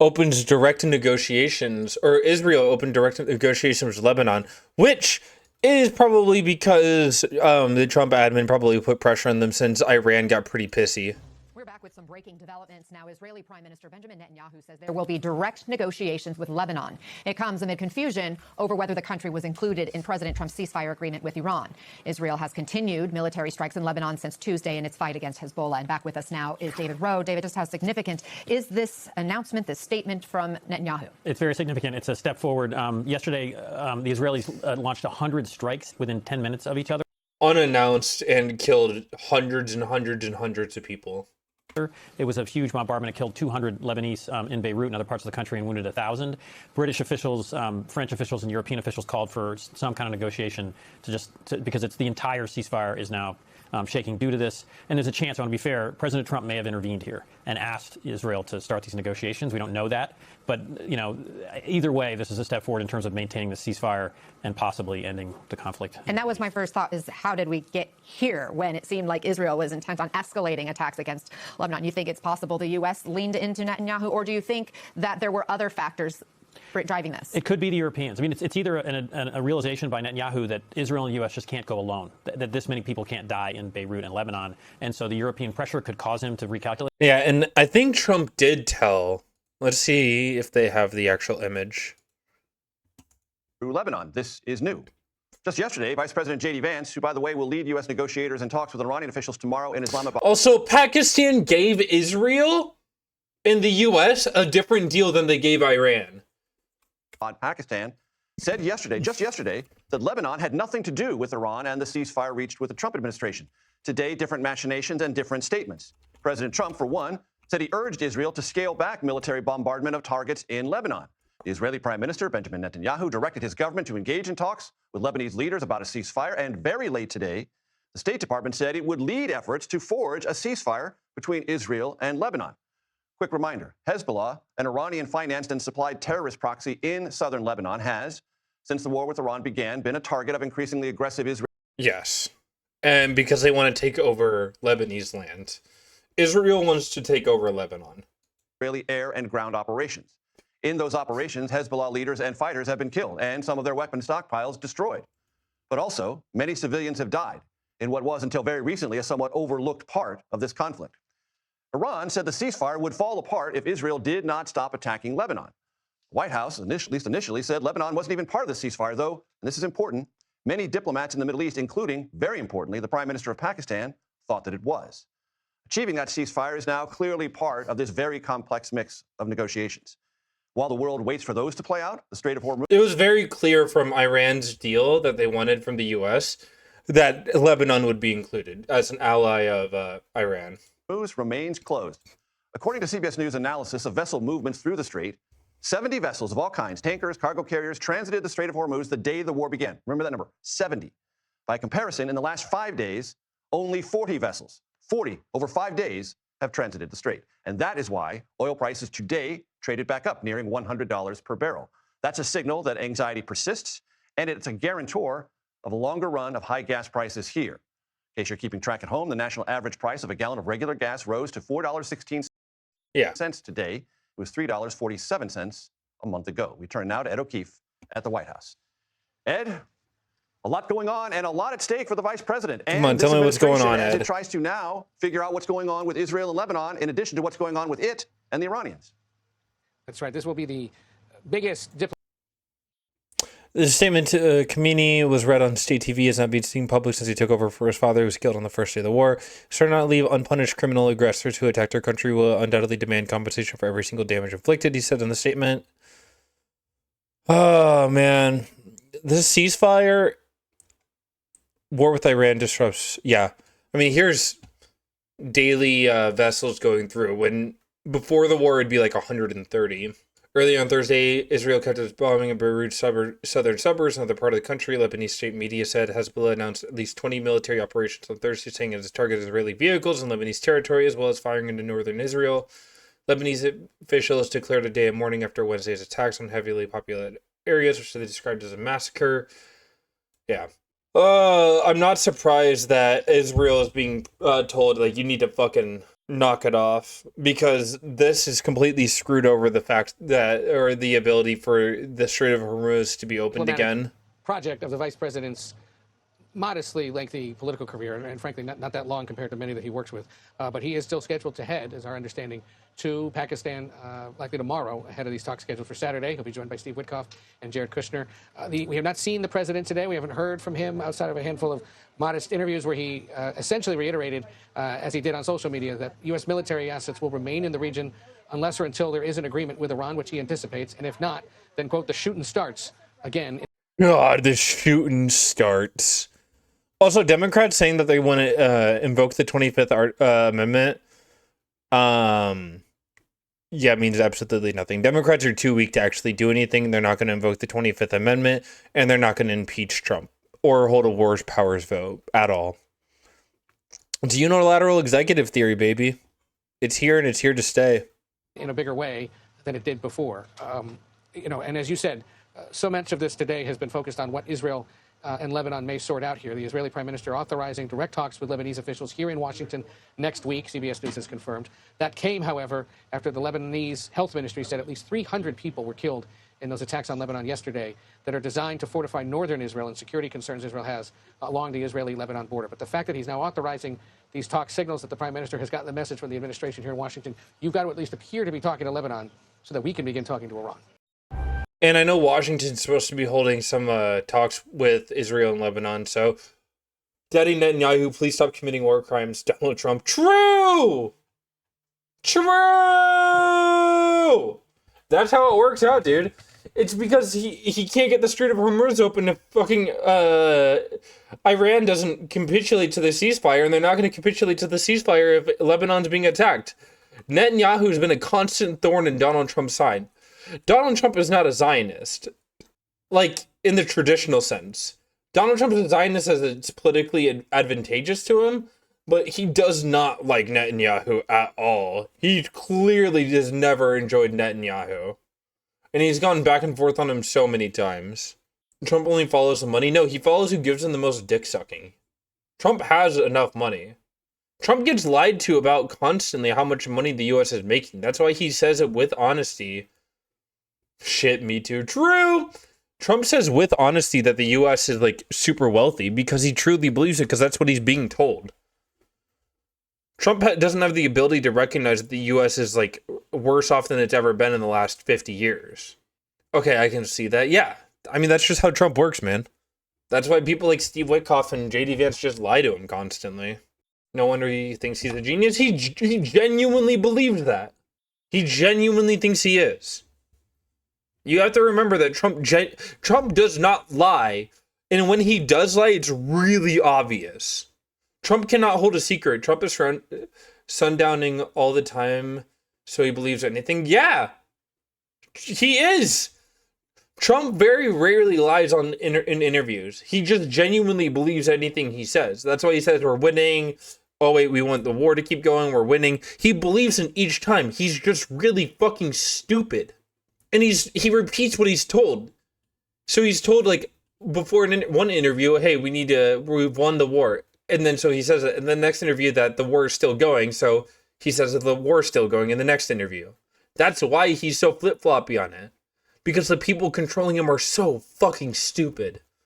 opens direct negotiations, or Israel opened direct negotiations with Lebanon, which is probably because the Trump admin probably put pressure on them since Iran got pretty pissy. We're back with some breaking developments now. Israeli Prime Minister Benjamin Netanyahu says there will be direct negotiations with Lebanon. It comes amid confusion over whether the country was included in President Trump's ceasefire agreement with Iran. Israel has continued military strikes in Lebanon since Tuesday in its fight against Hezbollah. And back with us now is David Rowe. David, just how significant is this announcement, this statement from Netanyahu? It's very significant. It's a step forward. Yesterday, the Israelis launched 100 strikes within 10 minutes of each other. Unannounced, and killed hundreds and hundreds and hundreds of people. It was a huge bombardment. It killed 200 Lebanese in Beirut and other parts of the country and wounded 1,000. British officials, French officials, and European officials called for some kind of negotiation because it's the entire ceasefire is now shaking due to this. And there's a chance, I want to be fair, President Trump may have intervened here and asked Israel to start these negotiations. We don't know that. But, either way, this is a step forward in terms of maintaining the ceasefire and possibly ending the conflict. And that was my first thought, is how did we get here when it seemed like Israel was intent on escalating attacks against Lebanon? You think it's possible the U.S. leaned into Netanyahu, or do you think that there were other factors driving this? It could be the Europeans. I mean, it's either a realization by Netanyahu that Israel and the U.S. just can't go alone, that this many people can't die in Beirut and Lebanon. And so the European pressure could cause him to recalculate. Yeah, and I think Trump did tell. Let's see if they have the actual image. Through Lebanon, this is new. Just yesterday, Vice President J.D. Vance, who, by the way, will lead U.S. negotiators and talks with Iranian officials tomorrow in Islamabad. Also, Pakistan gave Israel and the U.S. a different deal than they gave Iran. Pakistan said just yesterday, that Lebanon had nothing to do with Iran and the ceasefire reached with the Trump administration. Today, different machinations and different statements. President Trump, for one, said he urged Israel to scale back military bombardment of targets in Lebanon. The Israeli Prime Minister, Benjamin Netanyahu, directed his government to engage in talks with Lebanese leaders about a ceasefire. And very late today, the State Department said it would lead efforts to forge a ceasefire between Israel and Lebanon. Quick reminder, Hezbollah, an Iranian-financed and supplied terrorist proxy in southern Lebanon, has, since the war with Iran began, been a target of increasingly aggressive Israel. Yes, and because they want to take over Lebanese land. Israel wants to take over Lebanon. Israeli air and ground operations. In those operations, Hezbollah leaders and fighters have been killed and some of their weapon stockpiles destroyed. But also, many civilians have died in what was until very recently a somewhat overlooked part of this conflict. Iran said the ceasefire would fall apart if Israel did not stop attacking Lebanon. The White House, at least initially, said Lebanon wasn't even part of the ceasefire, though, and this is important, many diplomats in the Middle East, including, very importantly, the Prime Minister of Pakistan, thought that it was. Achieving that ceasefire is now clearly part of this very complex mix of negotiations. While the world waits for those to play out, the Strait of Hormuz... It was very clear from Iran's deal that they wanted from the U.S. that Lebanon would be included as an ally of Iran. Remains closed. According to CBS News analysis of vessel movements through the strait, 70 vessels of all kinds, tankers, cargo carriers, transited the Strait of Hormuz the day the war began. Remember that number, 70. By comparison, in the last 5 days, only 40 vessels, 40 over 5 days, have transited the strait. And that is why oil prices today traded back up, nearing $100 per barrel. That's a signal that anxiety persists, and it's a guarantor of a longer run of high gas prices here. In case you're keeping track at home, the national average price of a gallon of regular gas rose to $4.16 today. It was $3.47 a month ago. We turn now to Ed O'Keefe at the White House. Ed, a lot going on and a lot at stake for the vice president. And come on, tell me what's going on, Ed. Ed. It tries to now figure out what's going on with Israel and Lebanon, in addition to what's going on with it and the Iranians. That's right. This will be the biggest diplomatic. The statement to Khamenei was read on state TV has not been seen public since he took over for his father, who was killed on the first day of the war. Should not leave unpunished criminal aggressors who attacked our country will undoubtedly demand compensation for every single damage inflicted, he said in the statement. Oh, man. This ceasefire, war with Iran disrupts. Yeah. I mean, here's daily vessels going through. When before the war, it'd be like 130. Early on Thursday, Israel kept its bombing of Beirut's southern suburbs, another part of the country. Lebanese state media said Hezbollah announced at least 20 military operations on Thursday, saying it has targeted Israeli vehicles in Lebanese territory, as well as firing into northern Israel. Lebanese officials declared a day of mourning after Wednesday's attacks on heavily populated areas, which they described as a massacre. Yeah. I'm not surprised that Israel is being told, like, you need to fucking knock it off, because this is completely screwed over the fact that, or the ability for the Strait of Hormuz to be opened again. Project of the vice president's modestly lengthy political career, and frankly, not that long compared to many that he works with. But he is still scheduled to head, as our understanding, to Pakistan, likely tomorrow, ahead of these talks scheduled for Saturday. He'll be joined by Steve Witkoff and Jared Kushner. We have not seen the president today. We haven't heard from him outside of a handful of modest interviews where he essentially reiterated, as he did on social media, that U.S. military assets will remain in the region unless or until there is an agreement with Iran, which he anticipates. And if not, then, quote, the shooting starts again. God, the shooting starts. Also, Democrats saying that they want to invoke the 25th Amendment, yeah, it means absolutely nothing. Democrats are too weak to actually do anything. They're not going to invoke the 25th Amendment, and they're not going to impeach Trump or hold a wars powers vote at all. It's unilateral executive theory, baby. It's here, and it's here to stay. In a bigger way than it did before. And as you said, so much of this today has been focused on what Israel and Lebanon may sort out here. The Israeli prime minister authorizing direct talks with Lebanese officials here in Washington next week, CBS News has confirmed. That came, however, after the Lebanese health ministry said at least 300 people were killed in those attacks on Lebanon yesterday that are designed to fortify northern Israel and security concerns Israel has along the Israeli-Lebanon border. But the fact that he's now authorizing these talks signals that the prime minister has gotten the message from the administration here in Washington. You've got to at least appear to be talking to Lebanon so that we can begin talking to Iran. And I know Washington's supposed to be holding some talks with Israel and Lebanon, so Daddy Netanyahu, please stop committing war crimes. Donald Trump, true! True! That's how it works out, dude. It's because he can't get the Strait of Hormuz open if fucking Iran doesn't capitulate to the ceasefire, and they're not going to capitulate to the ceasefire if Lebanon's being attacked. Netanyahu's been a constant thorn in Donald Trump's side. Donald Trump is not a Zionist, like, in the traditional sense. Donald Trump is a Zionist as it's politically advantageous to him, but he does not like Netanyahu at all. He clearly has never enjoyed Netanyahu. And he's gone back and forth on him so many times. Trump only follows the money. No, he follows who gives him the most dick sucking. Trump has enough money. Trump gets lied to about constantly how much money the U.S. is making. That's why he says it with honesty. Shit, me too. True. Trump says with honesty that the U.S. is, like, super wealthy because he truly believes it, because that's what he's being told. Trump doesn't have the ability to recognize that the U.S. is, like, worse off than it's ever been in the last 50 years. Okay, I can see that. Yeah. I mean, that's just how Trump works, man. That's why people like Steve Witkoff and J.D. Vance just lie to him constantly. No wonder he thinks he's a genius. He genuinely believes that. He genuinely thinks he is. You have to remember that Trump does not lie, and when he does lie, it's really obvious. Trump cannot hold a secret. Trump is sundowning all the time, so he believes anything. Yeah, he is. Trump very rarely lies in interviews. He just genuinely believes anything he says. That's why he says we're winning. Oh wait, we want the war to keep going. We're winning. He believes in each time. He's just really fucking stupid. And he repeats what he's told. So he's told, like, before one interview, hey, we've won the war. And then so he says it in the next interview that the war is still going. So he says that the war is still going in the next interview. That's why he's so flip-floppy on it. Because the people controlling him are so fucking stupid.